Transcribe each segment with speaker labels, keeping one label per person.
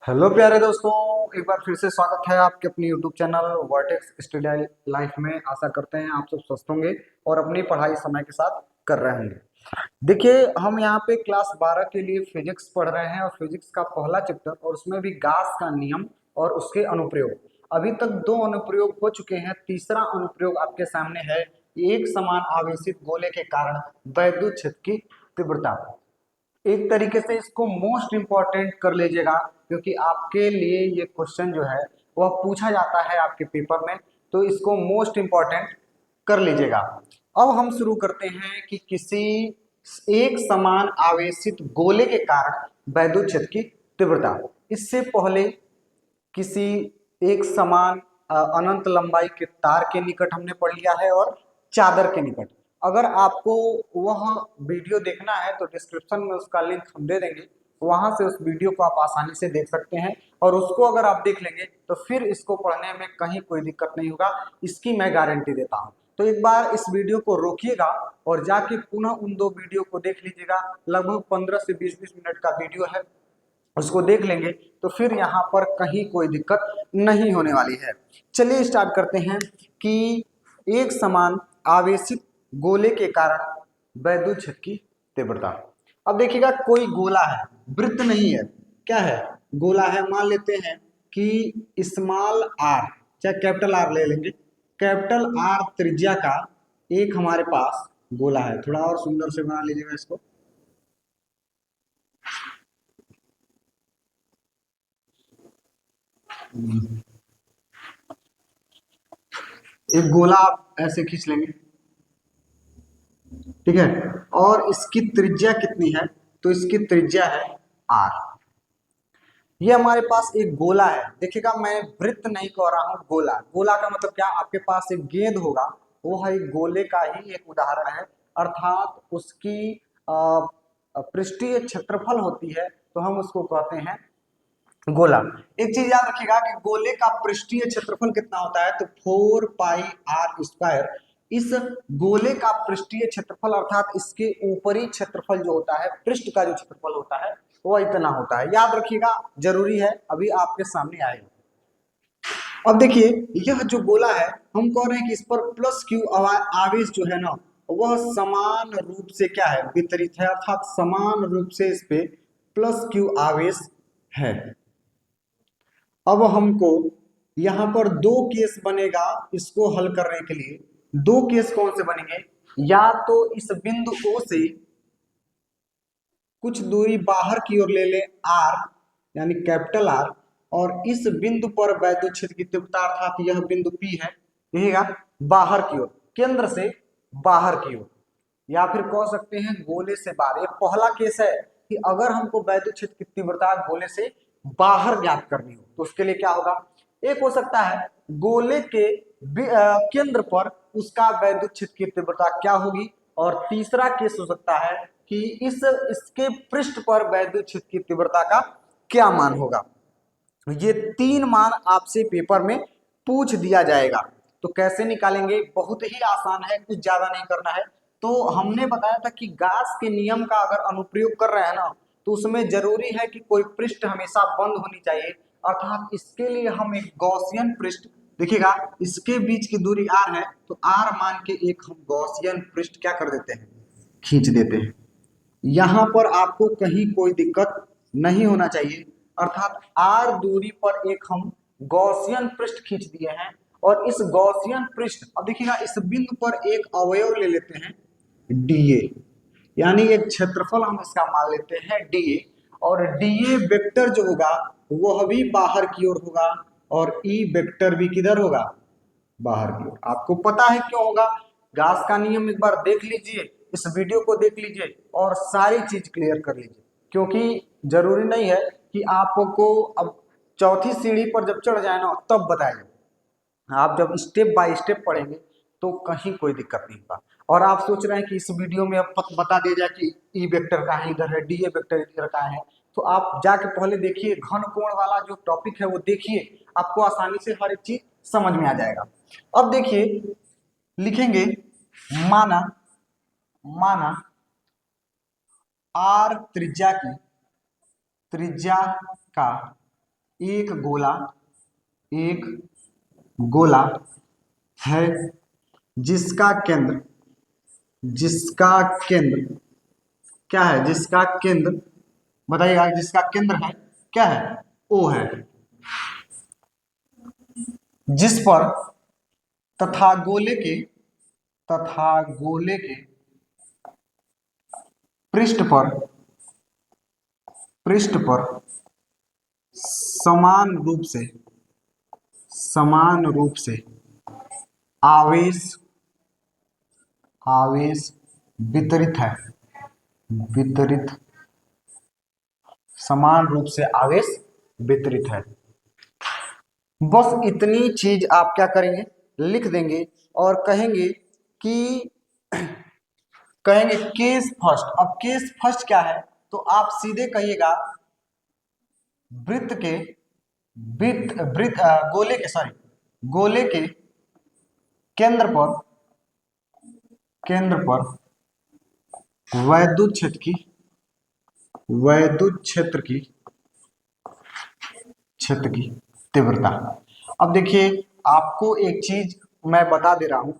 Speaker 1: Hello प्यारे दोस्तों, एक बार फिर से स्वागत है आपके अपनी YouTube channel vertex study life में। आशा करते हैं आप सब स्वस्थ होंगे और अपनी पढ़ाई समय के साथ कर रहे होंगे। देखिए, हम यहाँ पे क्लास 12 के लिए फिजिक्स पढ़ रहे हैं और फिजिक्स का पहला चैप्टर और उसमें भी गास का नियम और उसके अनुप्रयोग। अभी तक दो अनुप्रयोग हो चुके हैं, तीसरा अनुप्रयोग आपके सामने है। एक समान आवेशित गोले के कारण वैद्युत क्षेत्र की तीव्रता। एक तरीके से इसको मोस्ट इम्पॉर्टेंट कर लीजिएगा, क्योंकि आपके लिए ये क्वेश्चन जो है वह पूछा जाता है आपके पेपर में, तो इसको मोस्ट इम्पॉर्टेंट कर लीजिएगा। अब हम शुरू करते हैं कि किसी एक समान आवेशित गोले के कारण वैद्युत क्षेत्र की तीव्रता। इससे पहले किसी एक समान अनंत लंबाई के तार के निकट हमने पढ़ लिया है और चादर के निकट। अगर आपको वह वीडियो देखना है तो डिस्क्रिप्शन में उसका लिंक हम दे देंगे, वहां से उस वीडियो को आप आसानी से देख सकते हैं। और उसको अगर आप देख लेंगे तो फिर इसको पढ़ने में कहीं कोई दिक्कत नहीं होगा, इसकी मैं गारंटी देता हूं। तो एक बार इस वीडियो को रोकिएगा और जाके पुनः उन दो वीडियो को देख लीजिएगा। लगभग 15 से 20 मिनट का वीडियो है, उसको देख लेंगे तो फिर यहाँ पर कहीं कोई दिक्कत नहीं होने वाली है। चलिए स्टार्ट करते हैं कि एक समान आवेशित गोले के कारण वैद्युत क्षेत्र की तीव्रता। अब देखिएगा, कोई गोला है, वृत्त नहीं है, क्या है, गोला है। मान लेते हैं कि स्मॉल आर, चाहे कैपिटल आर ले लेंगे, कैपिटल आर त्रिज्या का एक हमारे पास गोला है। थोड़ा और सुंदर से बना लीजिएगा इसको। एक गोला आप ऐसे खींच लेंगे, ठीक है। और इसकी त्रिज्या कितनी है, तो इसकी त्रिज्या है आर। ये हमारे पास एक गोला है। देखिएगा, मैं वृत्त नहीं कह रहा हूं, गोला। गोला का मतलब क्या, आपके पास एक गेंद होगा, वो है एक गोले का ही एक उदाहरण है। अर्थात उसकी पृष्ठीय क्षेत्रफल होती है, तो हम उसको कहते हैं गोला। एक चीज याद रखिएगा कि गोले का पृष्ठीय क्षेत्रफल कितना होता है, तो 4 पाई r स्क्वायर। इस गोले का पृष्ठीय क्षेत्रफल अर्थात इसके ऊपरी क्षेत्रफल जो होता है, पृष्ठ का जो क्षेत्रफल होता है वो इतना होता है। याद रखिएगा, जरूरी है, अभी आपके सामने आएगा। अब देखिए, यह जो गोला है, हम कह रहे हैं कि इस पर प्लस क्यू आवेश जो है ना, वह समान रूप से क्या है, वितरित है। अर्थात समान रूप से इस पे प्लस क्यू आवेश है। अब हमको यहाँ पर दो केस बनेगा इसको हल करने के लिए। दो केस कौन से बनेंगे, या तो इस बिंदु O से कुछ दूरी बाहर की ओर ले ले R, यानी कैपिटल R, और इस बिंदु पर वैद्युत क्षेत्र की तीव्रता अर्थात यह बिंदु P है, यहीगा बाहर की ओर, केंद्र से बाहर की ओर, या फिर कह सकते हैं गोले से बाहर। ये पहला केस है कि अगर हमको वैद्युत क्षेत्र की तीव्रता गोले से बाहर ज्ञात करनी हो तो उसके लिए क्या होगा। एक हो सकता है गोले के केंद्र पर उसका वैद्युत क्षेत्र की तीव्रता क्या होगी, और तीसरा केस हो सकता है कि इसके पृष्ठ पर वैद्युत क्षेत्र की तीव्रता का क्या मान होगा। ये तीन मान आपसे पेपर में पूछ दिया जाएगा। तो कैसे निकालेंगे, बहुत ही आसान है, कुछ ज्यादा नहीं करना है। तो हमने बताया था कि गास के नियम का अगर अनुप्रयोग कर रहे हैं ना, तो उसमें जरूरी है कि कोई पृष्ठ हमेशा बंद होनी चाहिए। अर्थात इसके लिए हम एक गॉसियन पृष्ठ, देखिएगा इसके बीच की दूरी r है, तो r मान के एक हम गॉसियन पृष्ठ क्या कर देते हैं, खींच देते हैं। यहां पर आपको कहीं कोई दिक्कत नहीं होना चाहिए। अर्थात r दूरी पर एक हम गॉसियन पृष्ठ खींच दिए हैं। और इस गॉसियन पृष्ठ, अब देखिएगा इस बिंदु पर एक अवयव ले लेते हैं dA, यानी एक क्षेत्रफल हम इसका मान लेते हैं dA। और dA वेक्टर जो होगा वह भी बाहर की ओर होगा, और E वेक्टर भी किधर होगा, बाहर की ओर। आपको पता है क्यों होगा, गास का नियम एक बार देख लीजिए, इस वीडियो को देख लीजिए और सारी चीज क्लियर कर लीजिए। क्योंकि जरूरी नहीं है कि आपको अब चौथी सीढ़ी पर जब चढ़ जाए ना तब बताया, आप जब स्टेप बाय स्टेप पढ़ेंगे तो कहीं कोई दिक्कत नहीं होगा। और आप सोच रहे हैं कि इस वीडियो में अब बता दिया जाए कि ई वेक्टर का है इधर है, डी ए वेक्टर इधर का है, तो आप जाके पहले देखिए, घन कोण वाला जो टॉपिक है वो देखिए, आपको आसानी से हर एक चीज समझ में आ जाएगा। अब देखिए, लिखेंगे माना, माना आर त्रिज्या की, त्रिज्या का एक गोला, एक गोला है जिसका केंद्र, जिसका केंद्र क्या है, जिसका केंद्र बताइएगा, जिसका केंद्र है क्या है, ओ है, जिस पर तथा गोले के, तथा गोले के पृष्ठ पर, पृष्ठ पर समान रूप से, समान रूप से आवेश, आवेश वितरित है, वितरित, समान रूप से आवेश वितरित है। बस इतनी चीज आप क्या करेंगे, लिख देंगे और कहेंगे कि कहेंगे केस फर्स्ट। अब केस फर्स्ट क्या है, तो आप सीधे कहिएगा वृत्त के, वृत्त वृत्त गोले के, सॉरी गोले के केंद्र पर, केंद्र पर वैद्युत क्षेत्र की, वैद्युत क्षेत्र की, क्षेत्र की तीव्रता। अब देखिए आपको एक चीज मैं बता दे रहा हूं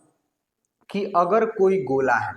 Speaker 1: कि अगर कोई गोला है,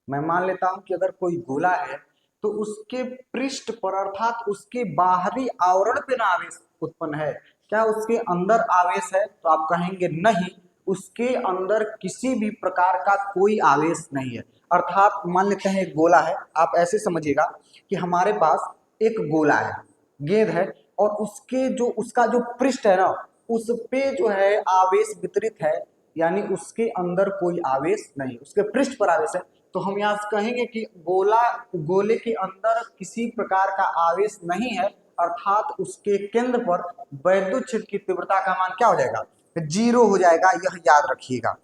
Speaker 1: मैं मान लेता हूं कि अगर कोई गोला है तो उसके पृष्ठ पर अर्थात उसके बाहरी आवरण पे ना आवेश उत्पन्न है, क्या उसके अंदर आवेश है, तो आप कहेंगे नहीं, उसके अंदर किसी भी प्रकार का कोई आवेश नहीं है। अर्थात मान लेते हैं एक गोला है, आप ऐसे समझिएगा कि हमारे पास एक गोला है, गेंद है, और उसके जो उसका जो पृष्ठ है ना, उस पे जो है आवेश वितरित है, यानी उसके अंदर कोई आवेश नहीं, उसके पृष्ठ पर आवेश है। तो हम यहाँ से कहेंगे कि गोला, गोले के अंदर किसी प्रकार का आवेश नहीं है, अर्थात उसके केंद्र पर वैद्युत क्षेत्र की तीव्रता का मान क्या हो जाएगा, 0 हो जाएगा, यह याद रखिएगा।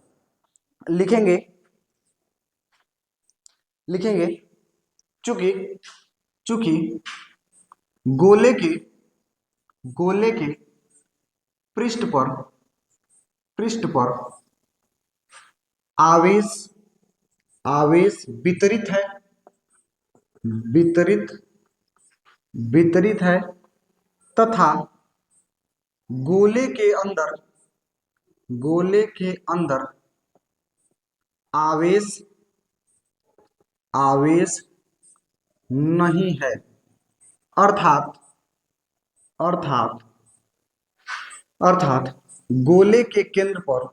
Speaker 1: लिखेंगे, लिखेंगे चूंकि, चूंकि गोले के, गोले के पृष्ठ पर, पृष्ठ पर आवेश, आवेश वितरित है, वितरित, वितरित है, तथा गोले के अंदर, गोले के अंदर आवेश, आवेश नहीं है, अर्थात, अर्थात, अर्थात गोले के केंद्र पर,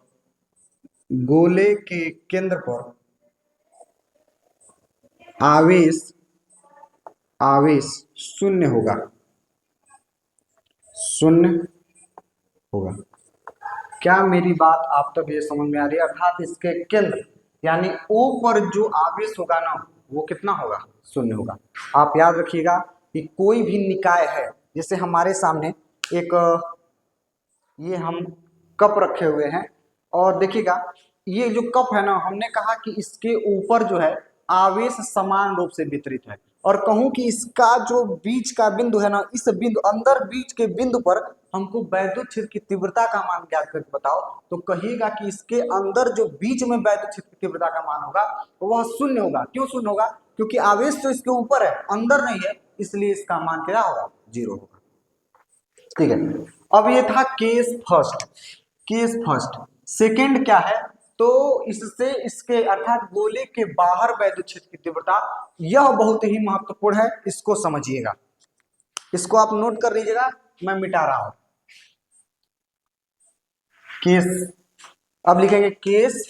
Speaker 1: गोले के केंद्र पर आवेश, आवेश शून्य होगा, शून्य होगा। क्या मेरी बात आप तक ये समझ में आ रही है, अर्थात इसके केंद्र यानी ओ पर जो आवेश होगा ना, वो कितना होगा, शून्य होगा। आप याद रखिएगा कि कोई भी निकाय है, जैसे हमारे सामने एक ये हम कप रखे हुए हैं, और देखिएगा ये जो कप है ना, हमने कहा कि इसके ऊपर जो है आवेश समान रूप से वितरित है, और कहूं कि इसका जो बीच का बिंदु है ना, इस बिंदु अंदर बीच के बिंदु पर हमको वैद्युत क्षेत्र की तीव्रता का मान ज्ञात करके बताओ, तो कहिएगा कि इसके अंदर जो बीच में वैद्युत क्षेत्र की तीव्रता का मान होगा वह शून्य होगा। क्यों शून्य होगा, क्योंकि आवेश तो इसके ऊपर है, अंदर नहीं है, इसलिए इसका मान क्या होगा, 0 होगा। ठीक है, अब ये था case first, case first. Second क्या है, तो इससे इसके अर्थात गोले के बाहर वैद्युत क्षेत्र की तीव्रता, यह बहुत ही महत्वपूर्ण है, इसको समझिएगा, इसको आप नोट कर लीजिएगा, मैं मिटा रहा हूं। केस, अब लिखेंगे केस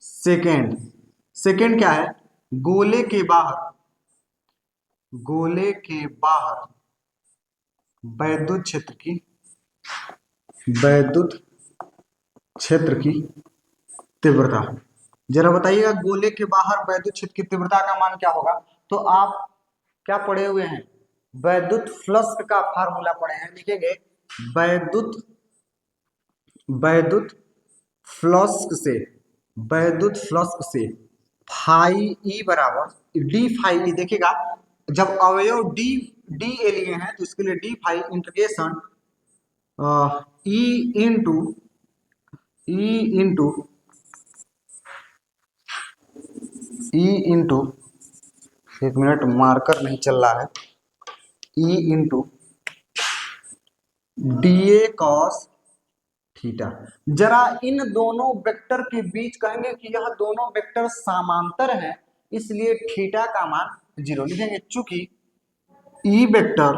Speaker 1: सेकंड। सेकंड क्या है, गोले के बाहर, गोले के बाहर वैद्युत क्षेत्र की, वैद्युत क्षेत्र की तीव्रता। जरा बताइएगा गोले के बाहर वैद्युत क्षेत्र की तीव्रता का मान क्या होगा, तो आप क्या पढ़े हुए हैं, वैद्युत फ्लक्स का फार्मूला पढ़े हैं, लिखेंगे वैद्युत, वैद्युत फ्लक्स से, वैद्युत फ्लक्स से फाई ई बराबर डी फाई ई। देखिएगा जब अवयव डी, डी ए लिए हैं तो इसके लिए d phi integration E into, E into, E into, एक मिनट मार्कर नहीं चल रहा है, E into d A cos theta. जरा इन दोनों वेक्टर के बीच कहेंगे कि यह दोनों वेक्टर समांतर हैं, इसलिए थीटा का मान 0 लिखेंगे। चूंकि ई वेक्टर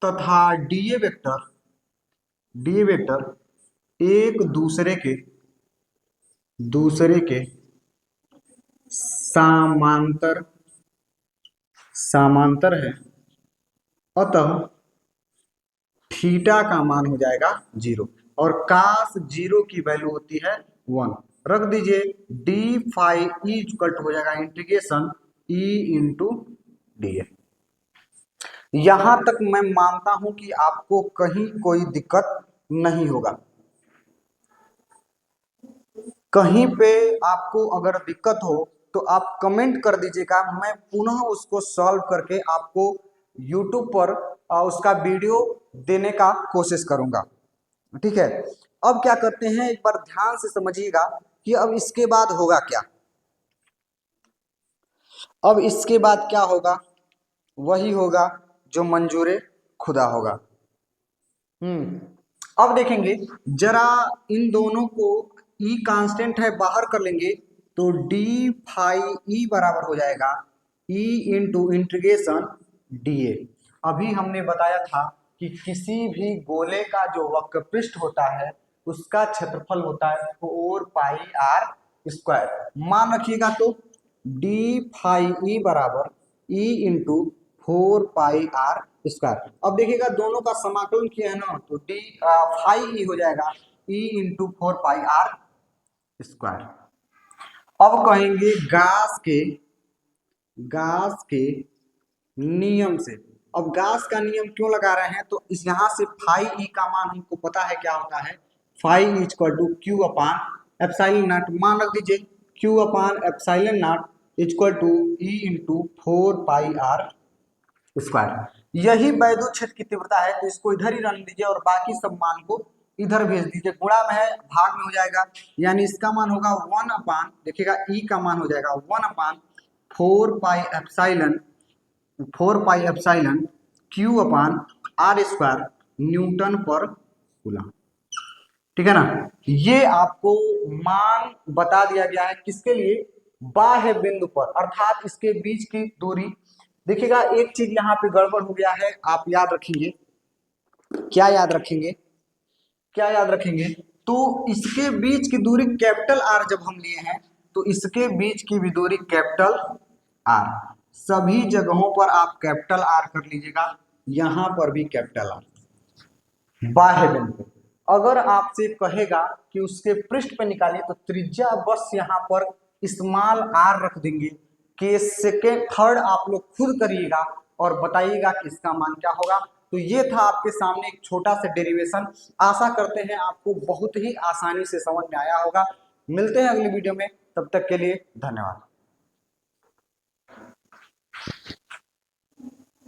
Speaker 1: तथा डी वेक्टर एक दूसरे के समांतर है, अतः थीटा का मान हो जाएगा 0 और कास 0 की वैल्यू होती है 1। रख दीजिए डी फाई ई इक्वल हो जाएगा इंटीग्रेशन ई इंटू डी ए। यहां तक मैं मानता हूं कि आपको कहीं कोई दिक्कत नहीं होगा। कहीं पे आपको अगर दिक्कत हो तो आप कमेंट कर दीजिएगा, मैं पुनः उसको सॉल्व करके आपको YouTube पर उसका वीडियो देने का कोशिश करूंगा। ठीक है, अब क्या करते हैं, एक बार ध्यान से समझिएगा कि अब इसके बाद होगा क्या। अब इसके बाद क्या होगा, वही होगा जो मंजूरे खुदा होगा। अब देखेंगे जरा इन दोनों को, ई कांस्टेंट है बाहर कर लेंगे तो डी फाई ई बराबर हो जाएगा E into integration D A. अभी हमने बताया था कि किसी भी गोले का जो वक्र पृष्ठ होता है उसका क्षेत्रफल होता है 4 पाई आर स्क्वायर। मान रखिएगा तो डी फाई ई बराबर E into 4 pi r square. अब देखिएगा दोनों का समाकलन किया है ना, तो डी फाई ई हो जाएगा E into 4 pi r square. अब कहेंगे गास के नियम से। अब गास का नियम क्यों लगा रहे हैं, तो इस यहां से फाई ई का मान हमको पता है क्या होता है, phi equal to q upon epsilon naught. मान रख दीजिए q upon epsilon naught equal to E into 4 pi r square. यही वैद्युत क्षेत्र की तीव्रता है, तो इसको इधर ही रन दीजिए और बाकी सब मान को इधर भेज दीजिए। गुणा में है भाग में हो जाएगा, यानी इसका मान होगा 1 अपान, देखिएगा ई का मान हो जाएगा 1 upon 4 pi epsilon q upon r square newton पर कूलम। ठीक है ना, ये आपको मान बता दिया गया है किसके लिए, बाह्य बिंदु पर, अर्थात इसके बीच की दूरी। देखिएगा एक चीज यहाँ पे गड़बड़ हो गया है, आप याद रखेंगे, क्या याद रखेंगे, तो इसके बीच की दूरी कैपिटल आर जब हम लिए हैं तो इसके बीच की भी दूरी कैपिटल आर। सभी जगहों पर आप कैपिटल आर कर लीजिएगा, यहां पर भी कैपिटल आर। बाह्य बिंदु अगर आपसे कहेगा कि उसके पृष्ठ पे निकालिए तो त्रिज्या बस यहाँ पर स्मॉल आर रख देंगे। के सेकेंड थर्ड आप लोग खुद करिएगा और बताइएगा कि इसका मान क्या होगा। तो ये था आपके सामने एक छोटा सा डेरिवेशन। आशा करते हैं आपको बहुत ही आसानी से समझ में आया होगा। मिलते हैं अगली वीडियो में, तब तक के लिए धन्यवाद।